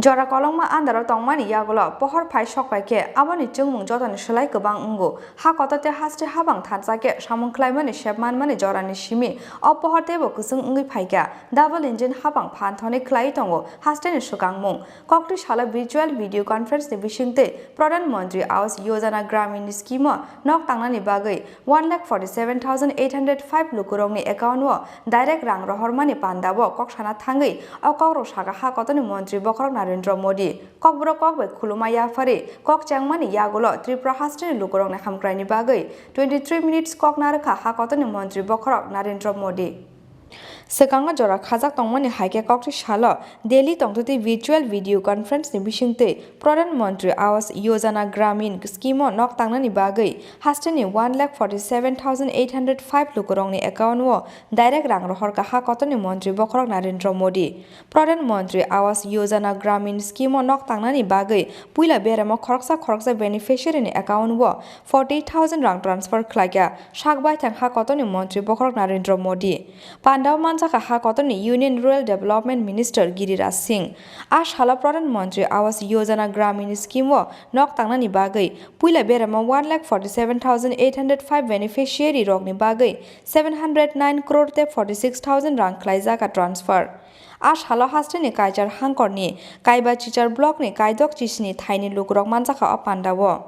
Jora kolongma andaro tongmani yagolo pohor phai sokpaike aboni chungmung jotani shlai gobang ungo ha kotate haste habang thansake samung khlaimani shepmanmani jorani shimi o pohor tebo kusung ungui phaika double engine habang phanthoni khlai tongo hasteni sukangmung kokti shala virtual video conference ni bisingte Pradhan Mantri Awas Yojana Gramin scheme nok tangnani bagai 1,47,805 Lukurokni account wo direct rang rohormani pandabo koksana thangai o kokro saga ha kotani mantri bokrok Narendra Modi kokbro kokbe khuluma yafari kok changmani yagolo Tripura hasteni Lukurokni hamkraini bagai 23 minutes kok narkha ha kotani mantri bokrok Narendra Modi Sekanga jora khajak tongmani haike kokti shala Delhi tongtoti virtual video conference ni bisingte Pradhan Mantri Awas Yojana Gramin scheme nok tangnani bagai hasteni 1,47,805 Lukurokni account wo direct rang rohor ka ha kotani mantri bokrok Narendra Modi Pradhan Mantri Awas Yojana Gramin scheme nok tangnani bagai puila beramo khoroksa beneficiary ni account wo 40,000 rang transfer Khlaikha sakbai thang ha kotani mantri bokrok Narendra Modi Pandaw Saka ha kotoni Union Rural Development Minister Giriraj Singh Shala Pradhan Mantri Awas Yojana Gramin scheme wo nok tangnani bagai puila berama 1,47,805 beneficiary rokni bagai 709 crore te 46,000 rang khlaijak ka transfer Shala hasteni kaichar hangkorni kaiba chichar block ni kaidok chisni thaini lukurok manjaka o pandawo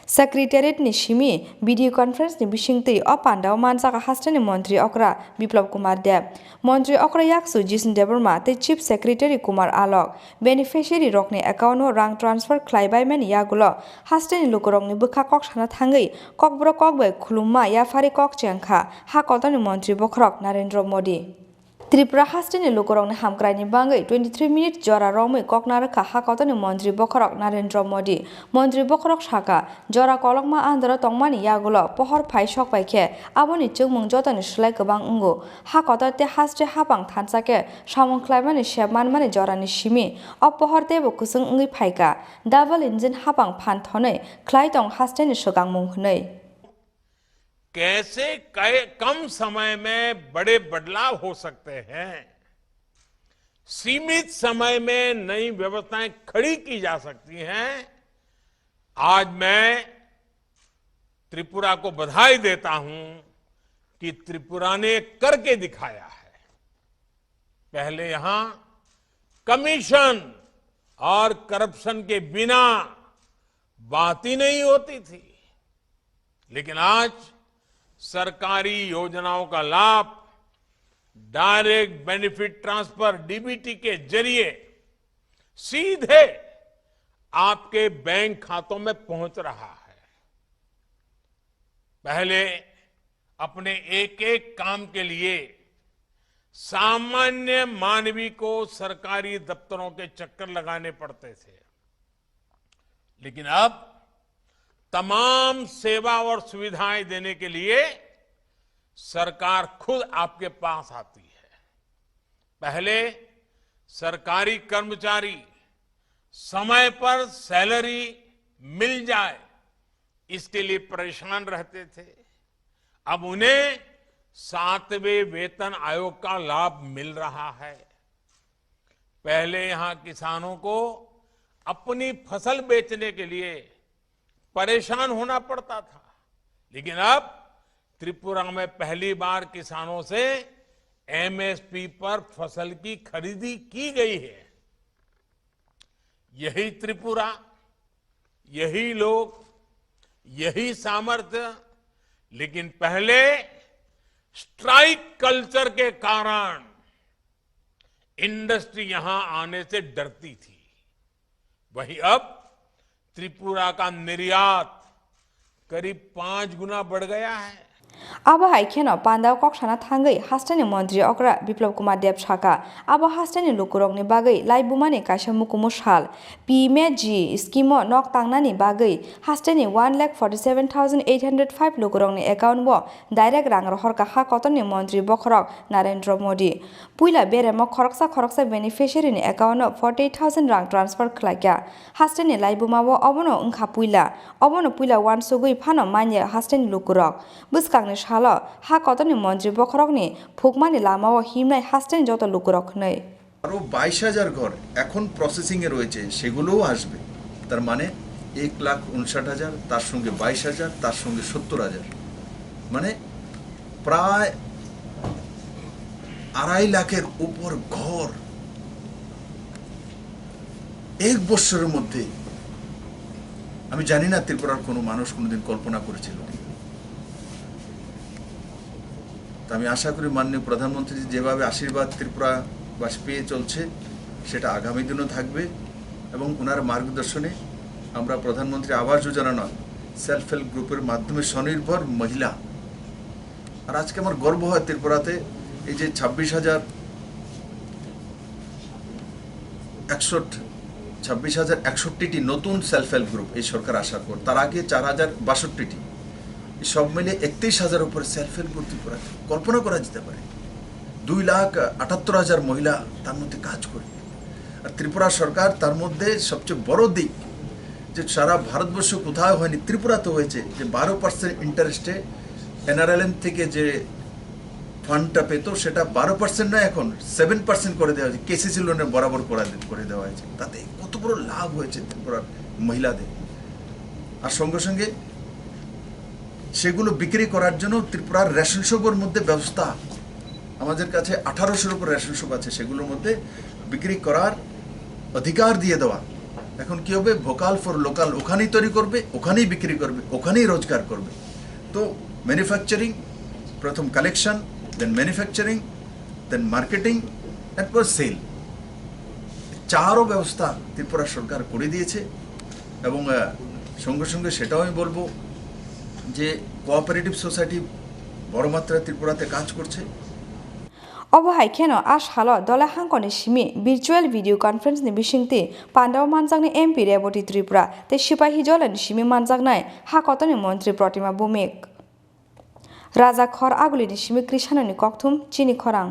Secretariat ni shimi video conference ni bisingte o pandaw manjaka hasteni mantri okra Biplab Kumar Deb mantri okra yaksu Jisn Debarma te chief secretary Kumar Alok beneficiary rokni account o rang transfer khlaibai mani yagulo hasteni lukurokni bukha kok sana thangai kokbro kokbai khulumma yafari kok chengkha ha kotani mantri bokrok Narendra Modi Tripura hasteni Lukurokni hamkraini bangai 23 minutes jora romoi koknarkha ha kotani mantri bokrok Narendra Modi mantri bokrok saka jora kolokma andara tongmani yagulo pohor phai sokpaike aboni chungmung jotani shlai gobang ungo ha kotate haste habang thansake samung khlaimani shepmanmani jorani shimi o pohor tebo kusung ungui phaika double engine habang phanthonei khlai tong hasteni sukangmung hnei कैसे कम समय में बड़े बदलाव हो सकते हैं सीमित समय में नई व्यवस्थाएं खड़ी की जा सकती हैं आज मैं त्रिपुरा को बधाई देता हूं कि त्रिपुरा ने करके दिखाया है पहले यहां कमीशन और करप्शन के बिना बात ही नहीं होती थी लेकिन आज सरकारी योजनाओं का लाभ डायरेक्ट बेनिफिट ट्रांसफर डीबीटी के जरिए सीधे आपके बैंक खातों में पहुंच रहा है पहले अपने एक एक काम के लिए सामान्य मानवी को सरकारी दफ्तरों के चक्कर लगाने पड़ते थे लेकिन अब तमाम सेवा और सुविधाएं देने के लिए सरकार खुद आपके पास आती है पहले सरकारी कर्मचारी समय पर सैलरी मिल जाए इसके लिए परेशान रहते थे अब उन्हें 7वें वेतन आयोग का लाभ मिल रहा है पहले यहां किसानों को अपनी फसल बेचने के लिए परेशान होना पड़ता था लेकिन अब त्रिपुरा में पहली बार किसानों से एमएसपी पर फसल की खरीदी की गई है यही त्रिपुरा यही लोग यही सामर्थ्य लेकिन पहले स्ट्राइक कल्चर के कारण इंडस्ट्री यहां आने से डरती थी वहीं अब त्रिपुरा का निर्यात करीब 5 गुना बढ़ गया है Abo haikeno pandaw koksana thangai hasteni mantri okra Biplab Kumar Deb saka abo hasteni Lukurokni bagai laibumani kaisa mukumu sal PMAY-G scheme nok tangnani bagai hasteni 1,47,805 Lukurokni account wo direct rang rohor ka ha kotoni mantri bokrok Narendra Modi puila beremo khoroksa beneficiary ni account no 40,000 rang transfer Khlaikha hasteni laibuma wo obono ungkha obono puila 1 sugui phano manye hasteni Lukurok buskang ni shala ha kotoni mantri bokrokni phukmani lamao himnai hasteni joto Lukurok nei আরও 22,000 ঘর এখন প্রসেসিংয়ে রয়েছে, সেগুলোও আসবে। তার মানে 1,59,000, তার সঙ্গে 22,000, তার সঙ্গে 70,000, মানে প্রায় 2.5 লাখের উপর ঘর 1 বছরের মধ্যে। আমি জানি না ত্রিপুরার কোনো মানুষ কোনোদিন কল্পনা করেছিল। তা আমি আশা করি মাননীয় প্রধানমন্ত্রী যেভাবে আশীর্বাদ ত্রিপুরাবাসী পেয়ে চলছে, সেটা আগামী দিনও থাকবে। এবং ওনার মার্গদর্শনে আমরা প্রধানমন্ত্রী আবাস যোজনা নয়, সেলফ হেল্প গ্রুপের মাধ্যমে স্বনির্ভর মহিলা। আর আজকে আমার গর্ব হয় ত্রিপুরাতে এই যে 26,061টি নতুন সেলফ হেল্প গ্রুপ এই সরকার আসার পর, তার আগে 4,062টি, সব মিলে 31,000 উপরে সেলফ হেল্প গ্রুপ ত্রিপুরাতে। কল্পনা করা যেতে পারে 2,78,000 মহিলা তার মধ্যে কাজ করে। আর ত্রিপুরা সরকার তার মধ্যে সবচেয়ে বড় দিক যে সারা ভারতবর্ষ কোথাও হয়নি, ত্রিপুরাতে হয়েছে, যে 12% ইন্টারেস্টে NRLM থেকে যে ফান্ডটা পেত সেটা 12% নয়, এখন 7% করে দেওয়া হয়েছে। KCC লোনের বরাবর করে দেওয়া হয়েছে। তাতে কত বড় লাভ হয়েছে ত্রিপুরার মহিলাদের। আর সঙ্গে সঙ্গে সেগুলো বিক্রি করার জন্য ত্রিপুরার রেশন শপের মধ্যে ব্যবস্থা, আমাদের কাছে 1800-এর উপর রেশন শপ আছে, সেগুলোর মধ্যে বিক্রি করার অধিকার দিয়ে দেওয়া। এখন কি হবে, ভোকাল ফর লোকাল, ওখানেই তৈরি করবে, ওখানেই বিক্রি করবে, ওখানেই রোজগার করবে। তো ম্যানুফ্যাকচারিং, প্রথম কালেকশন, দেন ম্যানুফ্যাকচারিং, দেন মার্কেটিং, এরপর সেল, 4ও ব্যবস্থা ত্রিপুরা সরকার করে দিয়েছে। এবং সঙ্গে সঙ্গে সেটাও আমি বলবো যে কোঅপারেটিভ সোসাইটি বড় মাত্রায় ত্রিপুরাতে কাজ করছে। অবহাই কেন আজ হাল দলে হাঙ্কনি সিমি virtual video conference ni bisingti Pandaw manjakni MP Rebati Tripura তে সিপাহি জলেন সিমি manjaknai হা কতনি মন্ত্রী প্রতিমা ভৌমিক রাজা খর আগুলিনি সিমি কৃষাণনি ককথুম চিনি খরাং।